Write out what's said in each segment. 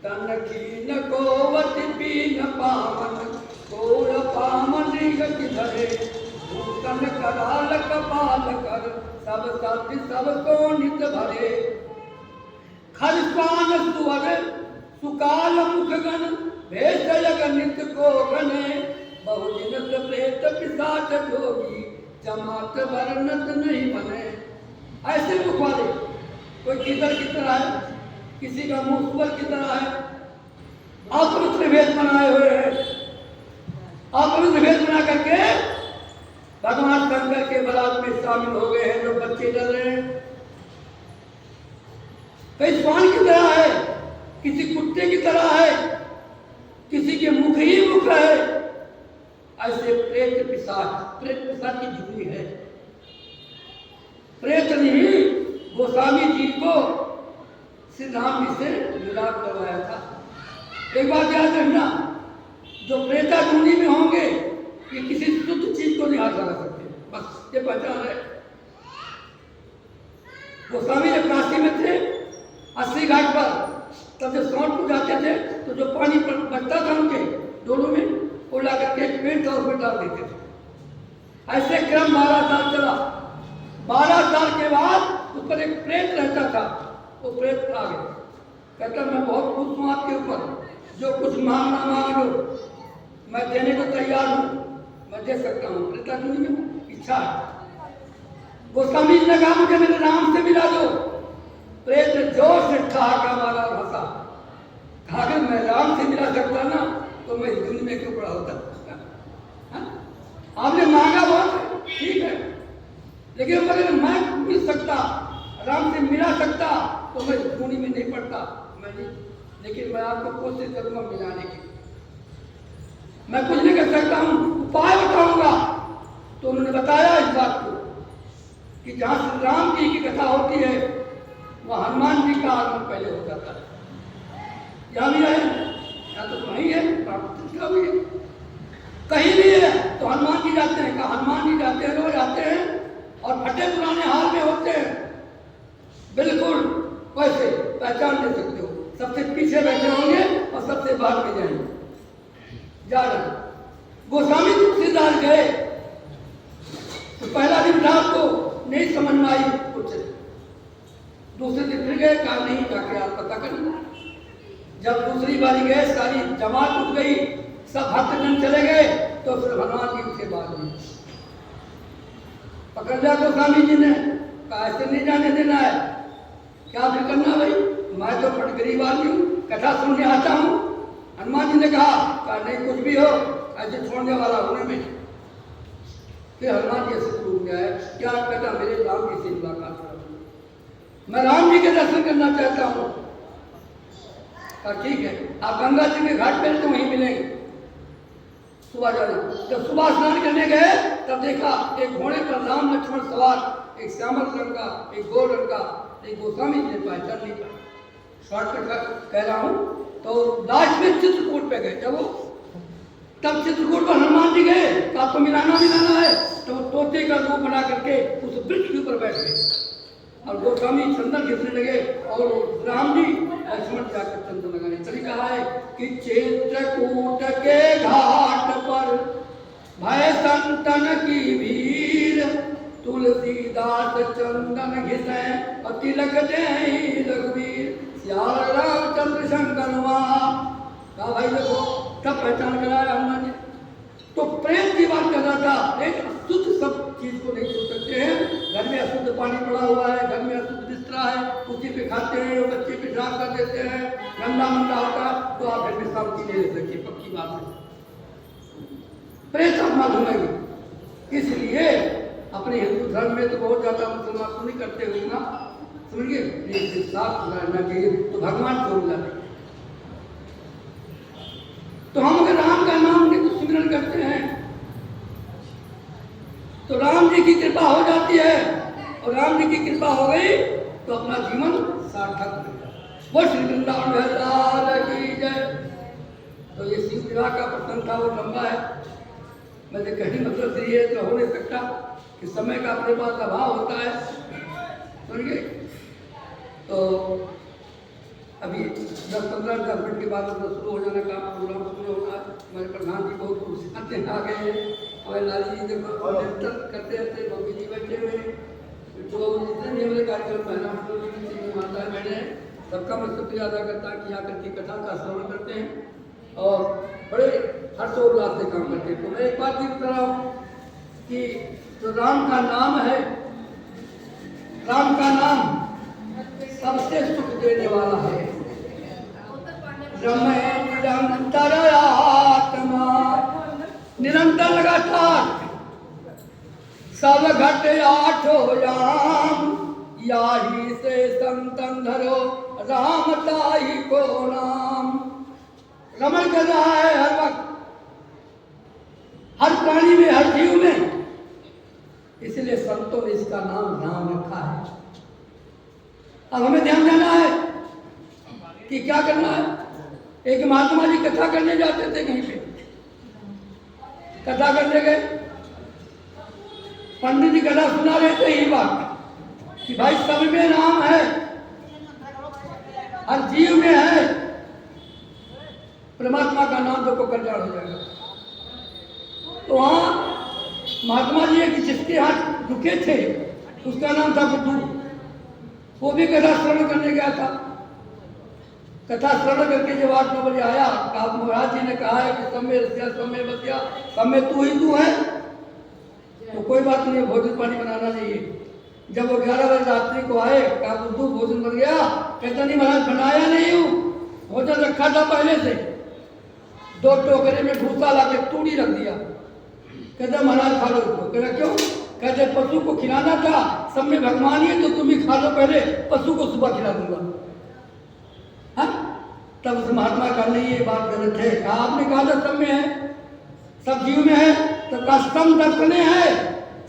तन कीन कोवत पीन पावन कोड़ पावन गति धरे भूतन कराल कपाल कर सब सत्य सब को नित भरे खरपान सुवर सुकाल मुखगण भेषयग नित को गणे बहुदिनत प्रेत पिशाच जोगी जमात वर्णत नहीं बने। ऐसे मुख वाले कोई किधर की तरह है, किसी का मुंह सुअर की तरह है, अपवित्र भेद बनाए हुए हैं। अपवित्र भेद बना करके भगवान शंकर के बरात में शामिल हो गए हैं। जो बच्चे डर रहे हैं, कई श्वान की तरह है, किसी कुत्ते की तरह है, किसी के मुख ही मुख है। ऐसे प्रेत पिशाच की जुगनी है। प्रेत ने गोस्वामी जी को श्री राम जी से मिलाप करवाया था। एक बात याद रखना, जो प्रेता जुगनी में होंगे ये किसी शुद्ध चीज को नहीं हाथ लगा सकते, बस ये पहचान है। गोस्वामी जब काशी में थे 80 घाट पर, तब जब सौंठ को जाते थे तो जो पानी बचता था उनके डोलों में वो ला करके पेड़ था उसमें डाल देते थे। ऐसे क्रम 12 साल चला। 12 साल के बाद उस पर एक प्रेत रहता था। वो प्रेत आ गया, कहता मैं बहुत खुश हूँ आपके ऊपर, जो कुछ मांगना मांग लो, मैं देने को तैयार हूँ, मैं दे सकता हूँ। प्रेता में इच्छा है। गोस्वामी जी ने कहा मुझे मेरे राम से मिला दो। प्रेत जोर से ठहाका मारा और हंसा, कहा कि मैं राम से मिला सकता ना तो मैं इस दुनिया में क्यों पड़ा होता। आपने मांगा बहुत ठीक है, लेकिन अगर मैं मिल सकता, राम से मिला सकता तो मैं दुनिया में नहीं पड़ता। मैं नहीं, लेकिन मैं आपको कोशिश करूंगा मिलाने की। मैं कुछ नहीं कर सकता हूँ, उपाय बताऊंगा। तो उन्होंने बताया इस बात को कि जहाँ श्री राम जी की कथा होती है वह हनुमान जी का आगमन पहले हो जाता है। यहाँ भी है, या तो वहीं है, प्रतिष्ठा भी है, कहीं भी है तो हनुमान जी जाते हैं। कहा हनुमान जी जाते हैं, रोज आते हैं और फटे पुराने हाल में होते हैं, बिल्कुल वैसे पहचान ले सकते हो। सबसे पीछे बैठे होंगे और सबसे बाहर में जाएंगे। जा रहे गोस्वामी तुलसीदास गए तो पहला दिन रात को नहीं समझ में आई कुछ, दूसरे दिन फिर गए, कहा नहीं जाके आप पता करना। जब दूसरी बारी गए सारी जमात उठ गई, सब भक्तजन चले गए, तो फिर हनुमान जी से बात हुई। पकड़ लिया गोस्वामी जी ने, कहा ऐसे नहीं जाने देना है। क्या फिर करना भाई, मैं तो बड़ गरीब आदमी हूँ, कथा सुनने आता हूँ। हनुमान जी ने कहा नहीं कुछ भी हो, ऐसे छोड़ने वाला होने में। फिर हनुमान जी से पूछ गया है क्या कहता, मेरे राम जी से मुलाकात करो, मैं राम जी के दर्शन करना चाहता हूँ। ठीक है, आप गंगा जी के घाट पर तो वहीं मिलेंगे, सुबह जाना। जब सुबह स्नान करने गए तब देखा एक घोड़े पर राम लक्ष्मण सवार, एक श्यामल रंग का, एक गोल रंग का। एक गोस्वामी जी ने पहचान नहीं पाया, शॉर्टकट कह रहा हूँ। तो लास्ट में चित्रकूट पे गए, जब वो तब चित्रकूट पर हनुमान जी गए तो आपको मिलाना है, तो तोते का रूप बना करके उस वृक्ष के ऊपर बैठ गए और गोस्वामी चंदन घिसने लगे और राम जी लक्ष्मण जाकर चंदन लगाने। चली कहा है कि चित्रकूट के घाट पर भय संतन की भीड़, तुलसीदास चंदन घिसे और तिलक दे रघुवीर, श्याम रामचंद्र शंकर वहाँ। कहा भाई देखो सब पहचान कराया हनुमान जी। तो प्रेम की बात कर रहा था, प्रेम अशुद्ध सब चीज को नहीं छू सकते हैं। घर में अशुद्ध पानी पड़ा हुआ है, घर में अशुद्ध बिस्तरा है, उसी पे खाते हैं, बच्चे पेशाब कर देते हैं, गंदा मंदा होता है, तो आप घर में शांति नहीं रह सकते, पक्की बात है। प्रेम अपना घूमेंगे। इसलिए अपने हिंदू धर्म में तो बहुत ज्यादा मुसलमान तो नहीं करते हुए ना, समझिए, लेकिन साफ रहना चाहिए तो भगवान को बुलाते। तो हम अगर राम का नाम नित्य सिमरन करते हैं तो राम जी की कृपा हो जाती है, और राम जी की कृपा हो गई तो अपना जीवन सार्थक हो जाता। वो श्री वृंदावन की जय। तो ये शिव विवाह का प्रसंग था, वो लंबा है, मैं तो कहीं मतलब सही है तो हो नहीं सकता कि समय का अपने पास अभाव होता है, समझिए। तो अभी 10-15 मिनट के बाद अपना शुरू हो जाना काम, प्रोग्राम शुरू होना है। हमारे प्रधान जी बहुत खुश आते हैं, आ गए हैं। हमारे लाली जी देखो निरंतर करते रहते, बब्बी जी बैठे हुए हैं। तो जितने भी हमारे कार्यक्रम महिला माताएं बहने हैं, सबका मैं शुक्रिया अदा करता कि यहाँ करके कथा का श्रवण करते हैं और बड़े हर्षोल्लास से काम करते हैं। तो मैं एक बात ये बता रहा हूँ कि जो राम का नाम है, राम का नाम सबसे सुख देने वाला है। निरंतर आत्मा, निरंतर लगातार सब घट आठो याम, याही से संतन धरो राम ताही को नाम। रमण कर रहा है हर वक्त, हर प्राणी में, हर जीव में, इसलिए संतों ने इसका नाम राम रखा है। अब हमें ध्यान देना है कि क्या करना है। एक महात्मा जी कथा करने जाते थे कहीं पे, कथा करने गए, पंडित जी कथा सुना रहे थे यही बात कि भाई सब में नाम है, हर जीव में है, परमात्मा का नाम तो कल्याण हो जाएगा। तो वहां महात्मा जी कि जिसके हाथ रुके थे उसका नाम था बुद्धू, वो भी कथा श्रवण करने गया था। कथा श्रवण करके जब 8-9 बजे आया, महाराज जी ने कहा है कि सब में रसिया, सब में बसिया, सब में तू ही तू है, तो कोई बात नहीं, भोजन पानी बनाना नहीं है। जब वो 11 बजे रात्रि को आए, कहा बुद्धू भोजन बन गया? कहता नहीं महाराज बनाया नहीं हूँ, भोजन रखा था पहले से, 2 टोकरे में भूसा ला के तूड़ी रख दिया। कहता महाराज खा लो इसको। कहता क्यों? कहते पशु को खिलाना था, सब में भगवान ही है तो तुम ही खा लो पहले, पशु को सुबह खिला दूंगा। हाँ, तब उस महात्मा का नहीं ये बात गलत है। कहा आपने कहा था सब में है, सब जीव में है, तो कहा सम दर्शने है,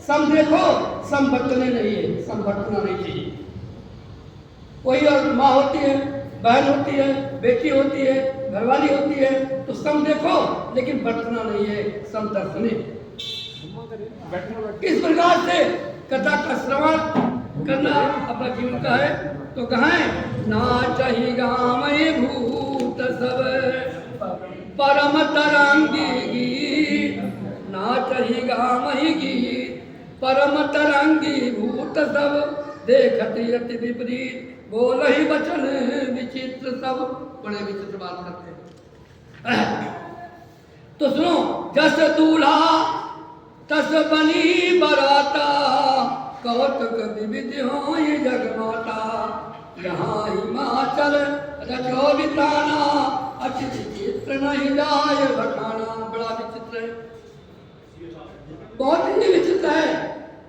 सम देखो, सम बर्तने नहीं है, सम बर्तना नहीं चाहिए। वही और माँ होती है, बहन होती है, बेटी होती है, घरवाली होती है, तो सम देखो लेकिन बर्तना नहीं है, सम दर्शने। इस प्रकार से कथा का श्रवण करना अपना जीवन का है। तो कहें नाचहि गामहि भूत सब परम तरंगी गीत, नाचहि गामहि गीत परम तरंगी भूत सब, देखत यति विपरीत बोलहि वचन विचित्र सब। बड़े विचित्र बात करते हैं। तो सुनो, जस दूल्हा तस बनी बराता, कौतुक विविध हो ये जगमाता, यहाँ हिमाचल रचो बिताना, अति विचित्र नहीं जाय बखाना। बड़ा विचित्र है, बहुत ही विचित्र है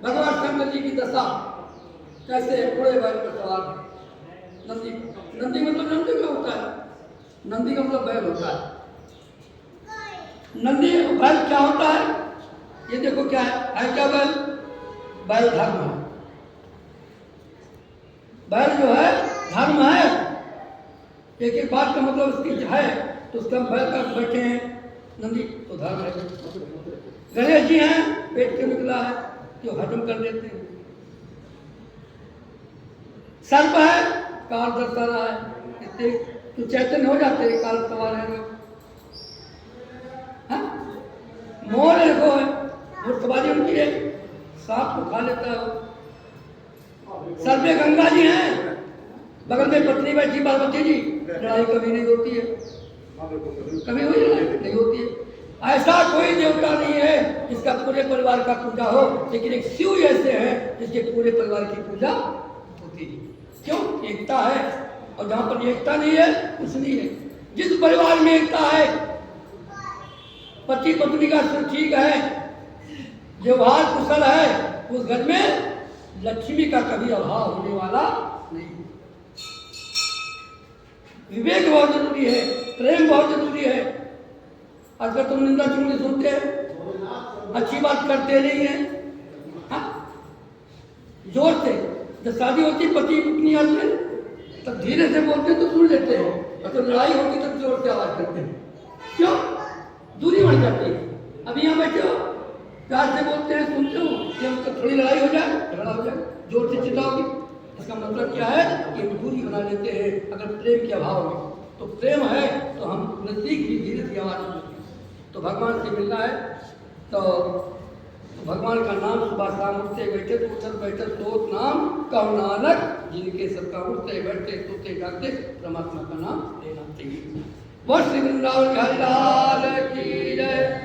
भगवान शंकर जी की दशा। कैसे बड़े बैल पर सवार नंदी, नंदी मतलब नंदी क्या होता है? नंदी का मतलब बैल होता है। नंदी बैल क्या होता है? ये देखो क्या है क्या बैल? बैल धर्म है। बैल जो है धर्म है। एक एक बात का मतलब उसकी है, तो उसका बैल का बैठे हैं नंदी तो धर्म है। गणेश जी हैं, पेट के निकला है तो हजम कर लेते हैं। सर्प है, काल दर्शा रहा है, इससे तो चैतन्य हो जाते हैं, काल सवार है लोग। मोर देखो है, मोर सवारी उनकी है, सांप को खा लेता है। सर्वे गंगा जी हैं, बगल में पत्नी बैठी पार्वती जी, लड़ाई कभी नहीं होती है, कभी हुई लड़ाई नहीं होती है। ऐसा कोई देवता नहीं है जिसका पूरे परिवार का पूजा हो, लेकिन एक शिव ऐसे हैं जिसके पूरे परिवार की पूजा होती है। क्यों? एकता है, और जहाँ पर एकता नहीं है कुछ नहीं है। जिस परिवार में एकता है, पति पत्नी का सुख ठीक है, व्यवहार कुशल है, उस घर में लक्ष्मी का कभी अभाव होने वाला नहीं। विवेक बहुत जरूरी है, प्रेम बहुत जरूरी है। अगर तुम निंदा चुगली सुनते हैं, अच्छी बात करते नहीं है, जोर से जब शादी होती पति पत्नी आते हैं तब धीरे से बोलते तो सुन लेते हैं, और जब लड़ाई होती तब जोर से आवाज करते हैं। क्यों? दूरी बढ़ जाती है। अब यहाँ बैठे हो, प्यार से बोलते हैं, सुनते हो, कि उसका थोड़ी लड़ाई हो जाए, झगड़ा हो जाए, जोर से चिल्लाओगी इसका मतलब क्या है कि हम दूरी बना लेते हैं अगर प्रेम के अभाव में। तो प्रेम है तो हम नजदीक भी धीरे धीरे आवाज होती है। तो भगवान से मिलना है तो भगवान का नाम सुबह शाम उठते बैठे तो उठत बैठे सोत नाम कहो नानक, जिनके सबका उठते बैठते सोते जागते परमात्मा का नाम लेना चाहिए। बोल श्री वृंदावन बिहारी लाल की जय।